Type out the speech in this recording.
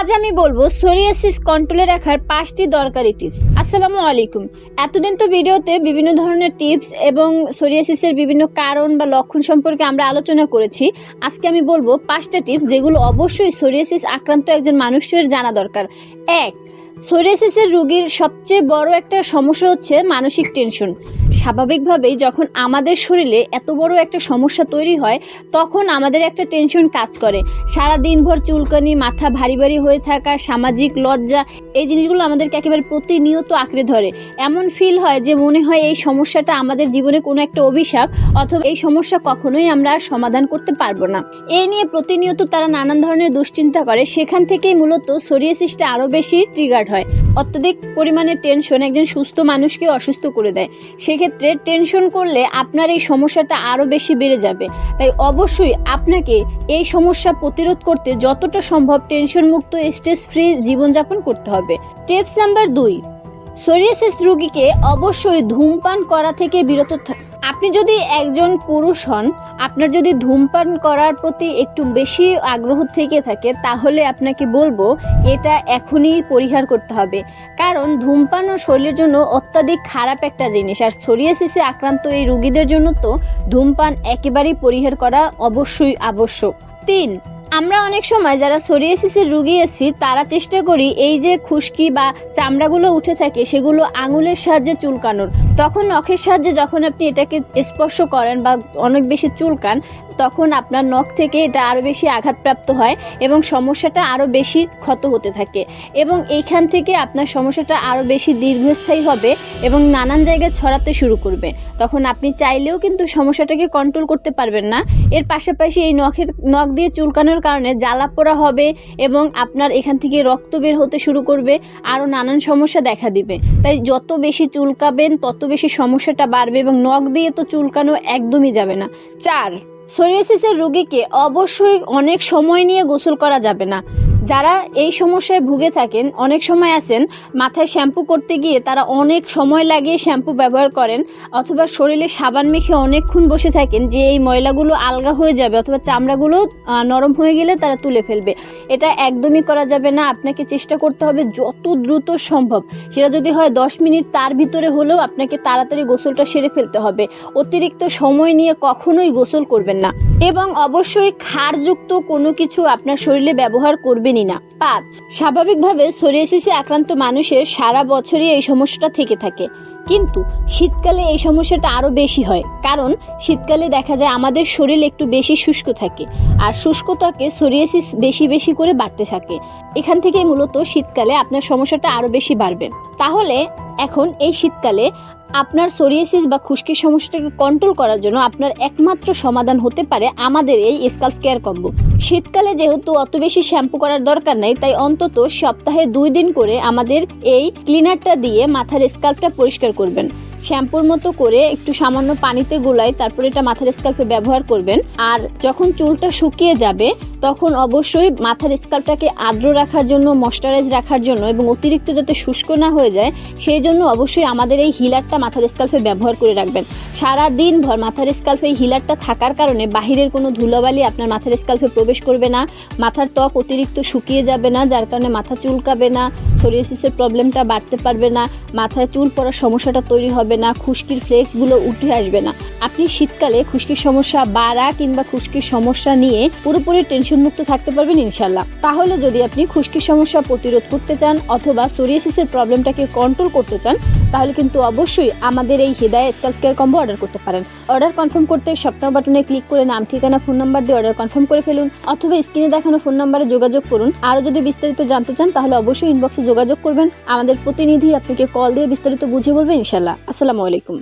আজ আমি বলবো সোরিয়াসিস কন্ট্রোলে রাখার 5টি দরকারি টিপস। আসসালামু আলাইকুম। এতদিন তো ভিডিওতে বিভিন্ন ধরনের টিপস এবং সোরিয়াসিসের বিভিন্ন কারণ বা লক্ষণ সম্পর্কে আমরা আলোচনা করেছি। আজকে আমি বলবো 5টা টিপস যেগুলো অবশ্যই সোরিয়াসিস আক্রান্ত একজন মানুষের জানা দরকার। 1. সোরিয়াসিসের রোগীর সবচেয়ে বড় একটা সমস্যা হচ্ছে মানসিক টেনশন। স্বাভাবিকভাবেই যখন আমাদের শরীরে এত বড় একটা সমস্যা তৈরি হয় তখন আমাদের একটা টেনশন কাজ করে। সারা দিনভর চুলকানি, মাথা ভারী ভারী হয়ে থাকা, সামাজিক লজ্জা, এই জিনিসগুলো আমাদেরকে একেবারে প্রতিনিয়ত আঁকড়ে ধরে। এমন ফিল হয় যে মনে হয় এই সমস্যাটা আমাদের জীবনে কোনো একটা অভিশাপ, অথবা এই সমস্যা কখনোই আমরা সমাধান করতে পারবো না। এই নিয়ে প্রতিনিয়ত তারা নানান ধরনের দুশ্চিন্তা করে। সেখান থেকেই মূলত সোরিয়াসিসটা আরো বেশি ট্রিগার্ড হয়। অত্যধিক পরিমাণে টেনশন একজন সুস্থ মানুষকে অসুস্থ করে দেয়। সেক্ষেত্রে টেনশন করলে আপনার এই সমস্যাটা আরো বেশি বেড়ে যাবে। তাই অবশ্যই আপনাকে এই সমস্যা প্রতিরোধ করতে যতটা সম্ভব টেনশন মুক্ত, স্ট্রেস ফ্রি জীবনযাপন করতে হবে। টিপস নাম্বার 2, সোরিয়াসিস রোগীকে অবশ্যই ধূমপান করা থেকে বিরত আপনি যদি একজন পুরুষ হন, আপনার যদি ধূমপান করার প্রতি একটু বেশি আগ্রহ থেকে থাকে, তাহলে আপনাকে বলবো এটা এখনই পরিহার করতে হবে। কারণ ধূমপান ও শরীরের জন্য অত্যাধিক খারাপ একটা জিনিস, আর সোরিয়াসিসে আক্রান্ত এই রোগীদের জন্য তো ধূমপান একেবারেই পরিহার করা অবশ্যই আবশ্যক। 3, আমরা অনেক সময় যারা সোরিয়াসিসের রোগী আছি তারা চেষ্টা করি এই যে খুশকি বা চামড়াগুলো উঠে থাকে সেগুলো আঙুলের সাহায্যে চুলকানোর। তখন নখের সাহায্যে যখন আপনি এটাকে স্পর্শ করেন বা অনেক বেশি চুলকান, তখন আপনার নখ থেকে এটা আরো বেশি আঘাতপ্রাপ্ত হয় এবং সমস্যাটা আরো বেশি ক্ষত হতে থাকে, এবং এইখান থেকে আপনার সমস্যাটা আরো বেশি দীর্ঘস্থায়ী হবে এবং নানান জায়গায় ছড়াতে শুরু করবে। তখন আপনি চাইলেও কিন্তু সমস্যাটাকে কন্ট্রোল করতে পারবেন না। এর পাশাপাশি এই নখ দিয়ে চুলকানোর কারণে জ্বালা পোড়া হবে এবং আপনার এখান থেকে রক্ত বের হতে শুরু করবে, আরো নানান সমস্যা দেখা দিবে। তাই যত বেশি চুলকাবেন তত বেশি সমস্যাটা বাড়বে, এবং নখ দিয়ে তো চুলকানো একদমই যাবে না। 4, সোরিয়াসিসের রোগীকে অবশ্যই অনেক সময় নিয়ে গোসল করা যাবে না। যারা এই সমস্যায় ভুগে থাকেন, অনেক সময় আছেন মাথায় শ্যাম্পু করতে গিয়ে তারা অনেক সময় লাগিয়ে শ্যাম্পু ব্যবহার করেন, অথবা শরীরে সাবান মেখে অনেকক্ষণ বসে থাকেন যে এই ময়লাগুলো আলগা হয়ে যাবে, অথবা চামড়াগুলো নরম হয়ে গেলে তারা তুলে ফেলবে। এটা একদমই করা যাবে না। আপনাকে চেষ্টা করতে হবে যত দ্রুত সম্ভব, সেটা যদি হয় 10 মিনিট, তার ভিতরে হলেও আপনাকে তাড়াতাড়ি গোসলটা সেরে ফেলতে হবে। অতিরিক্ত সময় নিয়ে কখনোই গোসল করবেন না, এবং অবশ্যই ক্ষারযুক্ত কোনো কিছু আপনার শরীরে ব্যবহার করবেনই না। 5, স্বাভাবিকভাবে সোরিয়াসিসে আক্রান্ত মানুষের সারা বছরই এই সমস্যাটা থেকে থাকে, কিন্তু শীতকালে এই সমস্যাটা আরো বেশি হয়। কারণ শীতকালে দেখা যায় আমাদের শরীর একটু বেশি শুষ্ক থাকে, আর শুষ্ক ত্বকে সোরিয়াসিস বেশি বেশি করে বাড়তে থাকে। এখান থেকেই মূলত শীতকালে আপনার সমস্যাটা আরো বেশি বাড়বে। তাহলে এখন এই শীতকালে আপনার সোরিয়াসিস বা খুশকির সমস্যাটাকে কন্ট্রোল করার জন্য আপনার একমাত্র সমাধান হতে পারে আমাদের এই স্কাল্প কেয়ার কম্বো। শীতকালে যেহেতু অত বেশি শ্যাম্পু করার দরকার নাই, তাই অন্তত সপ্তাহে 2 দিন করে আমাদের এই ক্লিনারটা দিয়ে মাথার স্কাল্পটা পরিষ্কার করবেন। শ্যাম্পুর মতো করে একটু সামান্য পানিতে গোলাই, তারপর এটা মাথার স্কাল্পে ব্যবহার করবেন। আর যখন চুলটা শুকিয়ে যাবে তখন অবশ্যই মাথার স্কাল্পটাকে আর্দ্র রাখার জন্য, ময়েশ্চারাইজ রাখার জন্য, এবং অতিরিক্ত যাতে শুষ্ক না হয়ে যায় সেই জন্য অবশ্যই আমাদের এই হিলারটা মাথার স্কাল্পে ব্যবহার করে রাখবেন। সারা দিন ভর মাথার স্কাল্পে এই হিলারটা থাকার কারণে বাহিরের কোনো ধুলাবালি আপনার মাথার স্কাল্পে প্রবেশ করবে না, মাথার ত্বক অতিরিক্ত শুকিয়ে যাবে না, যার কারণে মাথা চুলকাবে না, সোরিয়াসিসের প্রবলেমটা বাড়তে পারবে না, মাথায় চুল পড়ার সমস্যাটা তৈরি হবে না, খুশকির ফ্লেক্সগুলো উঠে আসবে না। আপনি শীতকালে খুশকির সমস্যা বাড়া কিংবা খুশকির সমস্যা নিয়ে পুরোপুরি টেনশন মুক্ত থাকতে পারবেন ইনশাল্লাহ। তাহলে যদি আপনি খুশকির সমস্যা প্রতিরোধ করতে চান অথবা সোরিয়াসিসের প্রবলেমটাকে কন্ট্রোল করতে চান, তাহলে কিন্তু অবশ্যই আমাদের এই Hidaya SCALP care combo order করতে পারেন। অর্ডার কনফার্ম করতে শপনার বাটনে ক্লিক করে নাম, ঠিকানা, ফোন নাম্বার দিয়ে অর্ডার কনফার্ম করে ফেলুন, অথবা স্ক্রিনে দেখানো ফোন নাম্বারে যোগাযোগ করুন। আরও যদি বিস্তারিত জানতে চান তাহলে অবশ্যই ইনবক্সে যোগাযোগ করবেন। আমাদের প্রতিনিধি আপনাকে কল দিয়ে বিস্তারিত বুঝিয়ে বলবে ইনশাল্লাহ। আসসালামু আলাইকুম।